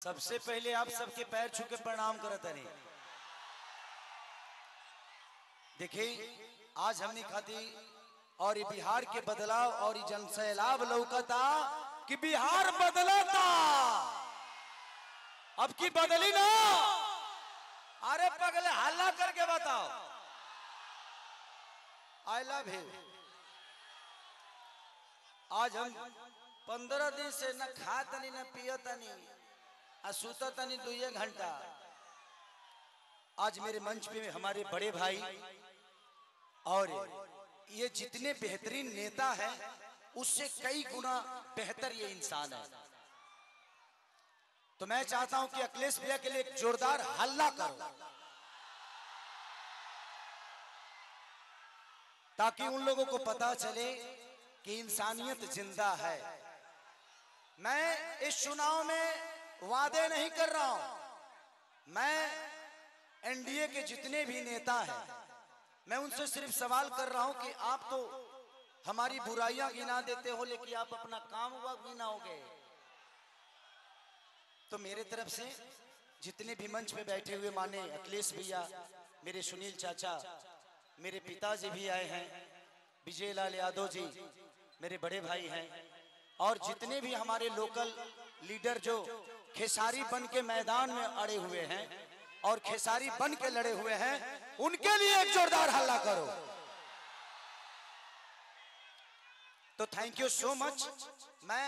सबसे पहले आप सबके पैर छू के प्रणाम करत हनी। देखिए आज हमने खाती और ये बिहार के बदलाव और ये जन सैलाब लौकता कि बिहार बदलता, अब की बदली ना। अरे पगले हल्ला करके बताओ आई लव यू। आज हम 15 दिन से न खातनी न पियतनी सुततनी 2 घंटा। आज मेरे मंच पे हमारे बड़े भाई और ये जितने बेहतरीन नेता हैं उससे कई गुना बेहतर ये इंसान है। तो मैं चाहता हूं कि अखिलेश भैया के लिए एक जोरदार हल्ला करो ताकि उन लोगों को पता चले कि इंसानियत जिंदा है। मैं इस चुनाव में वादे नहीं कर रहा हूं। मैं एनडीए के जितने भी नेता हैं मैं उनसे सिर्फ सवाल कर रहा हूं कि आप तो हमारी बुराइयां गिना देते हो लेकिन आप अपना काम वह गिनाओगे। तो मेरे तरफ से जितने भी मंच पे बैठे हुए माने अखिलेश भैया, मेरे सुनील चाचा, मेरे पिताजी भी आए हैं, विजय लाल यादव जी मेरे बड़े भाई हैं, और जितने भी हमारे लोकल लीडर जो खेसारी बन के मैदान में अड़े हुए हैं और खेसारी बन के लड़े हुए हैं, उनके लिए एक जोरदार हल्ला करो। तो थैंक यू सो मच। मैं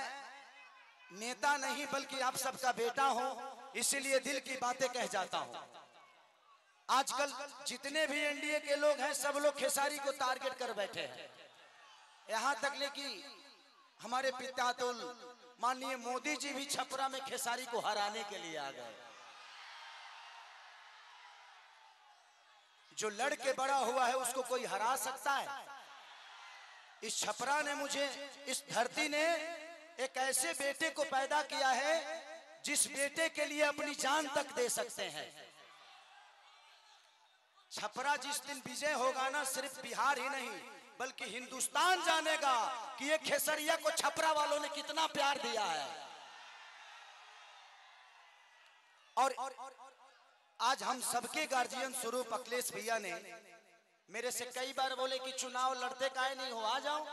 नेता नहीं बल्कि आप सबका बेटा हूं, इसीलिए दिल की बातें कह जाता हूं। आजकल जितने भी एनडीए के लोग हैं सब लोग खेसारी को टारगेट कर बैठे हैं। यहां तक ले कि हमारे पिता तो माननीय मोदी जी भी छपरा में खेसारी को हराने के लिए आ गए। जो लड़के बड़ा हुआ है उसको कोई हरा सकता है? इस छपरा ने मुझे, इस धरती ने एक ऐसे बेटे को पैदा किया है जिस बेटे के लिए अपनी जान तक दे सकते हैं। छपरा जिस दिन विजय होगा ना, सिर्फ बिहार ही नहीं बल्कि हिंदुस्तान जानेगा कि ये खेसरिया को छपरा वालों ने कितना प्यार दिया है। और आज हम सबके गार्जियन स्वरूप अखिलेश भैया ने मेरे से कई बार बोले कि चुनाव लड़ते काहे नहीं हो, आ जाओ।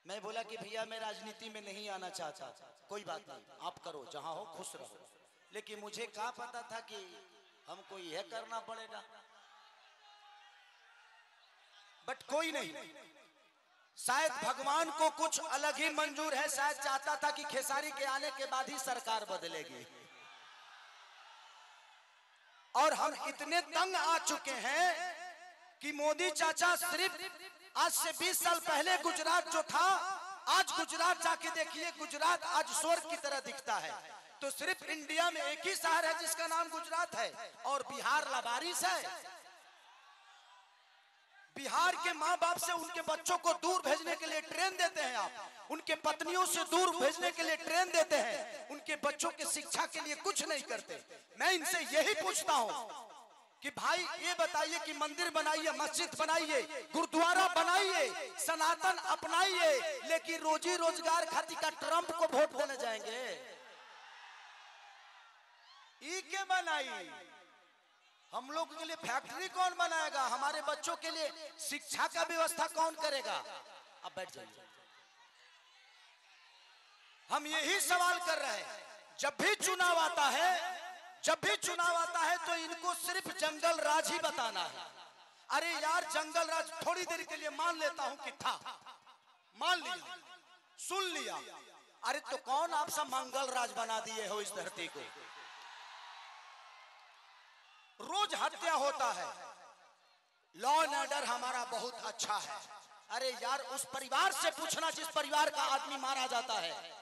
मैं बोला कि भैया मैं राजनीति में नहीं आना चाहता। कोई बात नहीं, आप करो, जहां हो खुश रहो। लेकिन मुझे क्या पता था कि हमको यह करना पड़ेगा। बट कोई नहीं, शायद भगवान को कुछ अलग ही मंजूर है। शायद चाहता था कि खेसारी के आने के बाद ही सरकार बदलेगी। और हम इतने तंग आ चुके हैं कि मोदी चाचा सिर्फ आज से 20 साल पहले गुजरात जो था, आज गुजरात जाके देखिए, गुजरात आज स्वर्ग की तरह दिखता है। तो सिर्फ इंडिया में एक ही शहर है जिसका नाम गुजरात है और बिहार लावारिस है। बिहार के माँ बाप से उनके बच्चों को दूर भेजने के लिए ट्रेन देते हैं आप, उनके पत्नियों से दूर भेजने के लिए ट्रेन देते हैं, उनके बच्चों के शिक्षा के लिए कुछ नहीं करते। मैं इनसे यही पूछता हूं कि भाई ये बताइए कि मंदिर बनाइए, मस्जिद बनाइए, गुरुद्वारा बनाइए, सनातन अपनाइए, लेकिन रोजी रोजगार खातिर का ट्रंप को वोट देने जाएंगे? ई के बनाई? हम लोग के लिए फैक्ट्री कौन बनाएगा? हमारे बच्चों के लिए शिक्षा का व्यवस्था कौन करेगा? अब बैठ जाइए। हम यही सवाल कर रहे हैं। जब भी चुनाव आता है, जब भी चुनाव आता है तो इनको सिर्फ जंगल राज ही बताना है। अरे यार, जंगल राज थोड़ी देर के लिए मान लेता हूं कि था, मान लिया, सुन लिया। अरे तो कौन आप सब मंगल राज बना दिए हो इस धरती को? रोज हत्या होता है, लॉ एंड ऑर्डर हमारा बहुत अच्छा है। अरे यार, उस परिवार से पूछना जिस परिवार का आदमी मारा जाता है।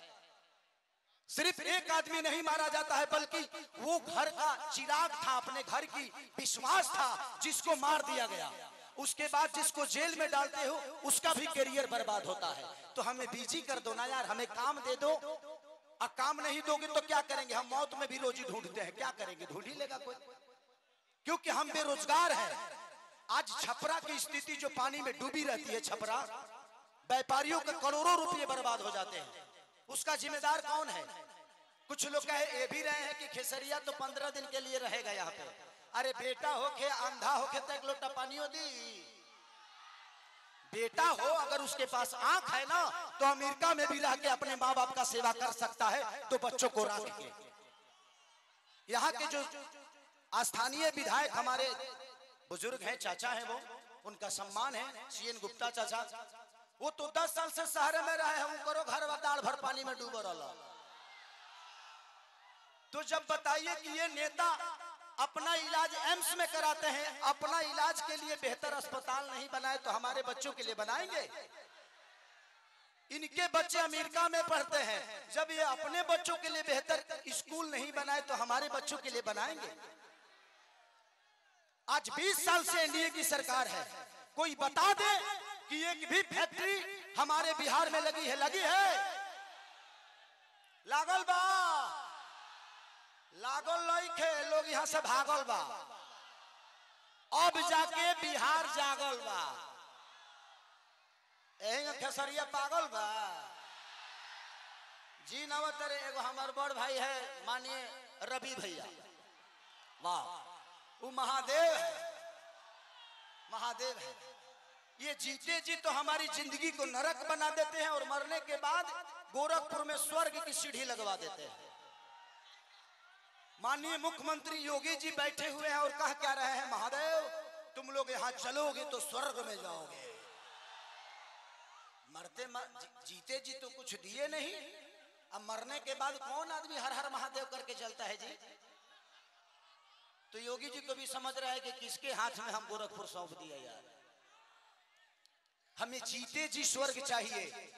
सिर्फ एक आदमी नहीं मारा जाता है बल्कि वो घर का चिराग था, अपने घर की विश्वास था, जिसको मार दिया गया। उसके बाद जिसको जेल में डालते हो उसका भी करियर बर्बाद होता है। तो हमें बिजी कर दो ना यार, हमें काम दे दो। और काम नहीं दोगे तो क्या करेंगे? हम मौत में भी रोजी ढूंढते हैं, क्या करेंगे? ढूंढ ही लेगा कोई, क्योंकि हम बेरोजगार हैं। आज छपरा की स्थिति जो पानी में डूबी रहती है, छपरा व्यापारियों के करोड़ों रुपए बर्बाद हो जाते हैं। उसका जिम्मेदार कौन है? कुछ लोग कहे ये भी रहे हैं कि खेसरिया तो 15 दिन के लिए रहेगा यहाँ पे। अरे बेटा होके अंधा होके तो एक लोटा पानियो दी। बेटा हो अगर उसके पास आंख है ना तो अमेरिका में भी रह के अपने माँ बाप का सेवा कर सकता है, तो बच्चों को रख के। यहाँ के जो स्थानीय विधायक हमारे बुजुर्ग हैं, चाचा हैं, वो उनका सम्मान है, सीएन गुप्ता चाचा। वो तो 10 साल से शहर में रहे हैं, करो घर दाल भर पानी में डूबा रहा। तो जब बताइए कि ये नेता अपना इलाज एम्स में कराते हैं, अपना इलाज के लिए बेहतर अस्पताल नहीं बनाए तो हमारे बच्चों के लिए बनाएंगे? इनके बच्चे अमेरिका में पढ़ते हैं, जब ये अपने बच्चों के लिए बेहतर स्कूल नहीं बनाए तो हमारे बच्चों के लिए बनाएंगे? आज 20 साल से एनडीए की सरकार है, कोई बता दे कि एक भी फैक्ट्री हमारे बिहार में लगी है? लगी है? लागल बा? लागल लइखे, लोग यहाँ से भागल बा। अब जाके बिहार जागल बा। एही खेसरिया पागल बा जी। नवतरे एगो हमार बड़ भाई है मानिए रवि भैया, वाह, वो महादेव है, महादेव है। ये जीते जी तो हमारी जिंदगी को नरक बना देते हैं और मरने के बाद गोरखपुर में स्वर्ग की सीढ़ी लगवा देते हैं। माननीय मुख्यमंत्री योगी जी बैठे हुए हैं और कह क्या रहे हैं, महादेव तुम लोग यहाँ चलोगे तो स्वर्ग में जाओगे। जीते जी तो कुछ दिए नहीं, अब मरने के बाद कौन आदमी हर हर महादेव करके चलता है जी? तो योगी जी को भी समझ रहा है कि किसके हाथ में हम गोरखपुर सौंप दिया यार। हमें जीते जी स्वर्ग चाहिए।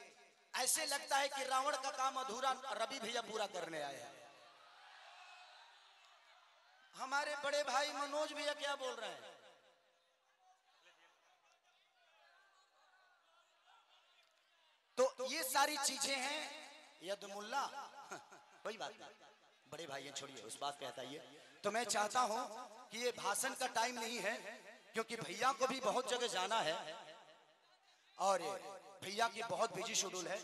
ऐसे लगता है कि रावण का काम अधूरा रवि भैया पूरा करने आए हैं। हमारे बड़े भाई मनोज भैया क्या बोल रहे हैं? तो ये सारी चीजें हैं यदमुल्ला। कोई बात नहीं, बड़े भाई हैं, छोड़िए उस बात पे बताइए। तो मैं चाहता हूं कि ये भाषण का टाइम नहीं है, क्योंकि भैया को भी बहुत जगह जाना है और भैया की बहुत बिजी शेड्यूल है,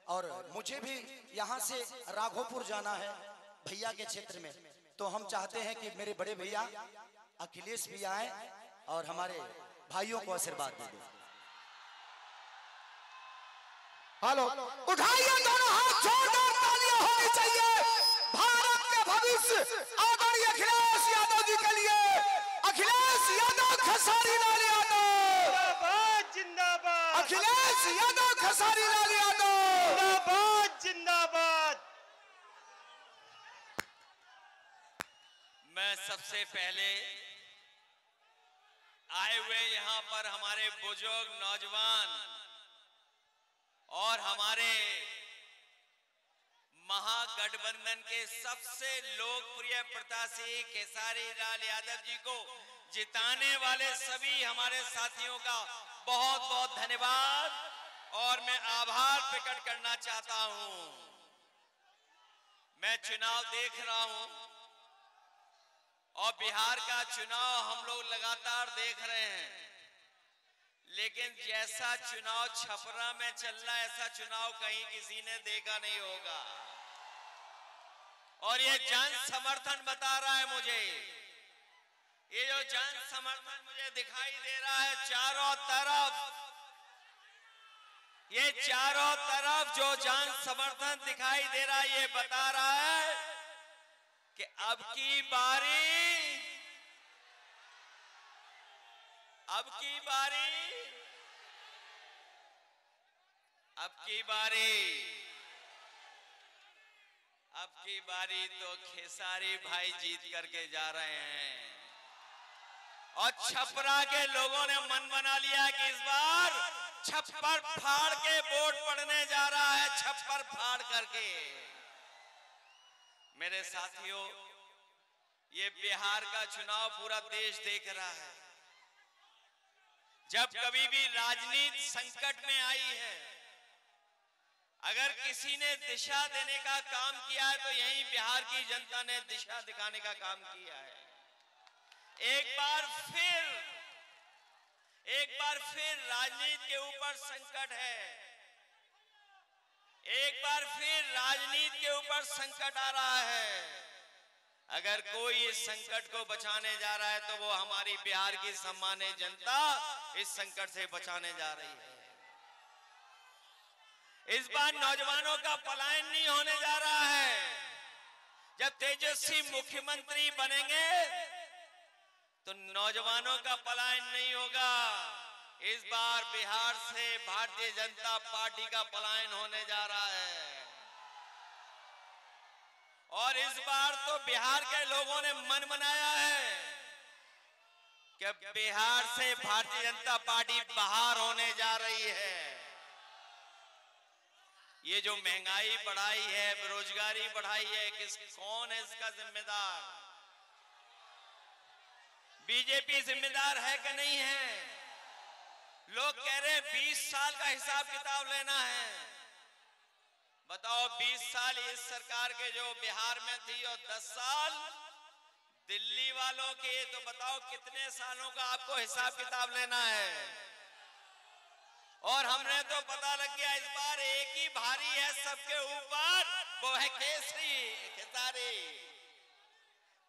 और मुझे भी यहाँ से राघोपुर जाना है भैया के क्षेत्र में। तो हम चाहते हैं कि मेरे बड़े भैया अखिलेश भी आए और हमारे भाइयों को आशीर्वाद दे दें। हेलो, उठाइए दोनों हाथ, जोरदार तालियां होनी चाहिए भारत के भविष्य आदरणीय अखिलेश यादव जी के लिए। अखिलेश यादव, खेसारी लाल यादव जिंदाबाद। अखिलेश यादव, खेसारी लाल यादव जिंदाबाद जिंदाबाद। मैं सबसे पहले आए हुए यहाँ पर हमारे बुजुर्ग, नौजवान और हमारे महागठबंधन के सबसे लोकप्रिय प्रत्याशी खेसारी लाल यादव जी को जिताने वाले सभी हमारे साथियों का बहुत बहुत धन्यवाद और मैं आभार प्रकट करना चाहता हूं। मैं चुनाव देख रहा हूं और बिहार का चुनाव हम लोग लगातार देख रहे हैं, लेकिन जैसा चुनाव छपरा में चल रहा है ऐसा चुनाव कहीं किसी ने देखा नहीं होगा। और ये जन समर्थन बता रहा है मुझे, ये जो जन समर्थन मुझे दिखाई दे रहा है चारों तरफ, ये चारों तरफ जो जन समर्थन दिखाई दे रहा है ये बता रहा है कि अब की बारी तो खेसारी भाई जीत करके जा रहे हैं। और छपरा के लोगों ने मन बना लिया कि इस बार छप्पर फाड़ के वोट पड़ने जा रहा है, छप्पर फाड़ करके। मेरे साथियों, ये बिहार का चुनाव पूरा देश देख रहा है। जब कभी भी राजनीति संकट में आई है, अगर किसी ने दिशा देने का काम किया है तो यही बिहार की जनता ने दिशा दिखाने का काम किया है। एक बार फिर राजनीति के ऊपर संकट है। एक बार फिर राजनीति के ऊपर संकट आ रहा है। अगर कोई इस संकट को बचाने जा रहा है तो वो हमारी बिहार की सम्मानित जनता इस संकट से बचाने जा रही है। इस बार नौजवानों का पलायन नहीं होने जा रहा है। जब तेजस्वी मुख्यमंत्री बनेंगे तो नौजवानों का पलायन नहीं होगा। इस बार बिहार से भारतीय जनता पार्टी का पलायन होने जा रहा है। और इस बार तो बिहार के लोगों ने मन बनाया है कि बिहार से भारतीय जनता पार्टी बाहर होने जा रही है। ये जो महंगाई बढ़ाई है, बेरोजगारी बढ़ाई है, कौन है इसका जिम्मेदार? बीजेपी जिम्मेदार है कि नहीं है? लोग कह रहे हैं 20 साल का हिसाब किताब लेना है। बताओ 20 साल इस सरकार के जो बिहार में थी और 10 साल दिल्ली वालों के, तो बताओ कितने सालों का आपको हिसाब किताब लेना है? और हमने तो पता लग गया इस बार एक ही भारी है सबके ऊपर, वो है केसरी खेसारी।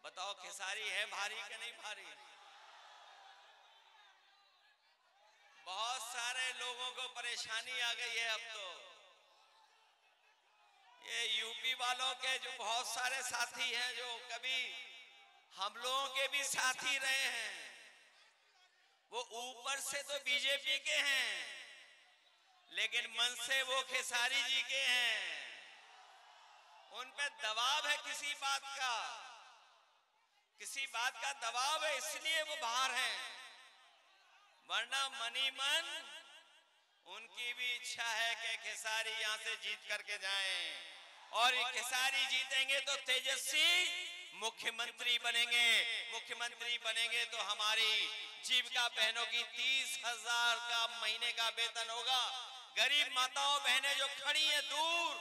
बताओ खेसारी है भारी कि नहीं भारी? बहुत सारे लोगों को परेशानी आ गई है अब तो। ये यूपी वालों के जो बहुत सारे साथी हैं जो कभी हम लोगों के भी साथी रहे हैं, वो ऊपर से तो बीजेपी के हैं लेकिन मन से वो खेसारी जी के हैं। उन पे दबाव है किसी बात का दबाव है, इसलिए वो बाहर हैं। वरना मनी मन उनकी भी इच्छा है कि खेसारी यहां से जीत करके जाएं। और खेसारी जीतेंगे तो तेजस्वी मुख्यमंत्री बनेंगे। मुख्यमंत्री बनेंगे तो हमारी जीविका बहनों की 30,000 का महीने का वेतन होगा। गरीब माताओं बहनें जो खड़ी हैं दूर,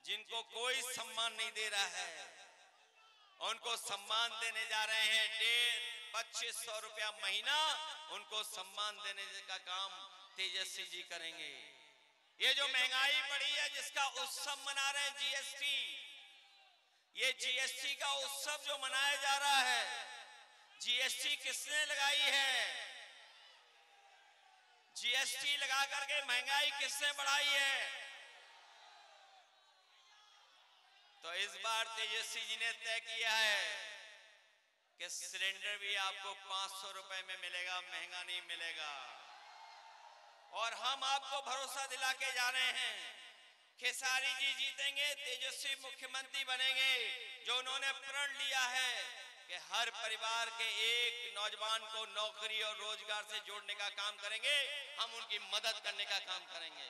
जिनको कोई सम्मान नहीं दे रहा है, उनको सम्मान देने जा रहे हैं। 2500 रुपया महीना उनको सम्मान देने का काम तेजस्वी जी करेंगे। ये जो महंगाई बढ़ी है जिसका उत्सव मना रहे हैं जीएसटी, ये जीएसटी का उत्सव जो मनाया जा रहा है, जीएसटी किसने लगाई है? जीएसटी लगा करके महंगाई किसने बढ़ाई है? तो इस बार तेजस्वी जी ने तय किया है कि सिलेंडर भी आपको 500 रुपए में मिलेगा, महंगा नहीं मिलेगा। और हम आपको भरोसा दिला के जा रहे हैं, खेसारी जी जीतेंगे, तेजस्वी मुख्यमंत्री बनेंगे। जो उन्होंने प्रण लिया है कि हर परिवार के एक नौजवान को नौकरी और रोजगार से जोड़ने का काम करेंगे, हम उनकी मदद करने का काम करेंगे।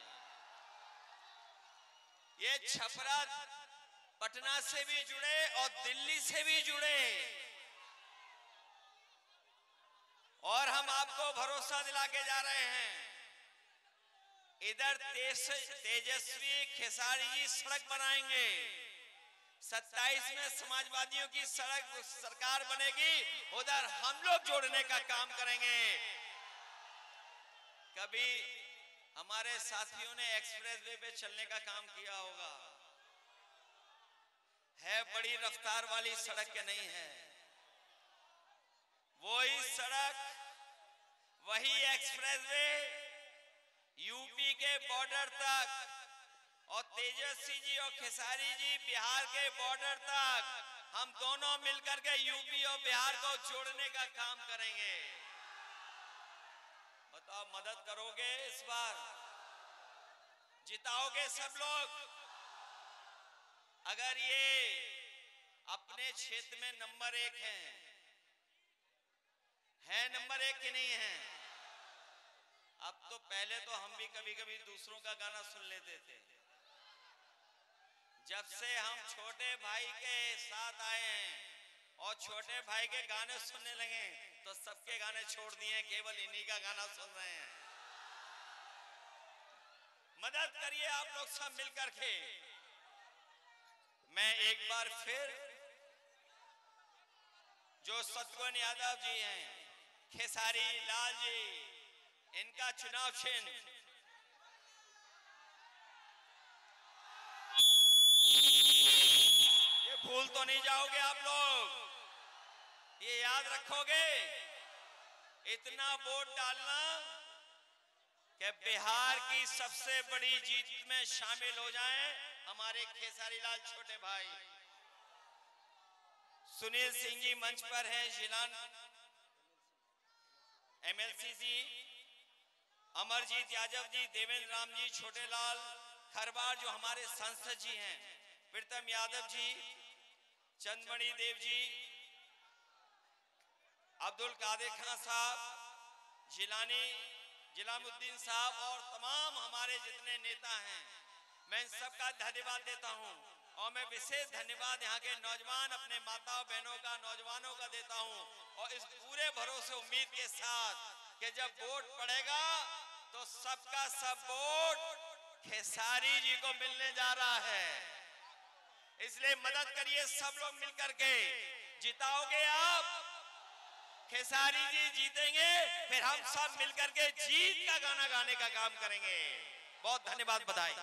ये छपरा पटना से भी जुड़े और दिल्ली से भी जुड़े, और हम आपको भरोसा दिला के जा रहे हैं। इधर तेजस्वी खेसारी जी सड़क बनाएंगे, 27 में समाजवादियों की सड़क सरकार बनेगी, उधर हम लोग जोड़ने का काम करेंगे। कभी हमारे साथियों ने एक्सप्रेस वे पे चलने का काम किया होगा, है बड़ी रफ्तार वाली सड़क के नहीं है, वही सड़क, वही एक्सप्रेस वे यूपी के बॉर्डर तक, और तेजस्वी जी और खेसारी जी बिहार के बॉर्डर तक, हम दोनों मिलकर के यूपी और बिहार को जोड़ने का काम करेंगे। बताओ मदद करोगे? इस बार जिताओगे सब लोग? अगर ये अपने क्षेत्र में नंबर 1 है नंबर 1 की नहीं है? अब तो पहले तो हम भी कभी कभी दूसरों का गाना सुन लेते थे। जब से हम छोटे भाई के साथ आए हैं और छोटे भाई के गाने सुनने लगे तो सबके गाने छोड़ दिए, केवल इन्हीं का गाना सुन रहे हैं। मदद करिए आप लोग सब मिलकर के। मैं एक बार फिर जो शत्रुघ्न यादव जी हैं, खेसारी लाल जी, इनका चुनाव चिन्ह ये भूल तो नहीं जाओगे आप लोग, ये याद रखोगे। इतना वोट डालना कि बिहार की सबसे बड़ी जीत में शामिल हो जाएं हमारे खेसारी लाल छोटे भाई। सुनील सिंह जी मंच पर हैं, जिलान एमएलसी जी, अमरजीत यादव जी, देवेंद्र राम जी, छोटे लाल खरबार जो हमारे सांसद जी हैं, प्रीतम यादव जी, चंदमणि देव जी, अब्दुल कादिर खान साहब, जिलानी जिलामुद्दीन साहब और तमाम हमारे जितने नेता हैं, मैं इन सबका धन्यवाद देता हूं। और मैं विशेष धन्यवाद यहाँ के नौजवान अपने माताओं बहनों का, नौजवानों का देता हूं। और इस पूरे भरोसे उम्मीद के साथ कि जब वोट पड़ेगा तो सबका सब वोट खेसारी जी को मिलने जा रहा है। इसलिए मदद करिए सब लोग मिलकर के, जिताओगे आप, खेसारी जी जीतेंगे, फिर हम सब मिलकर के जीत का गाना गाने का काम करेंगे। बहुत धन्यवाद, बधाई।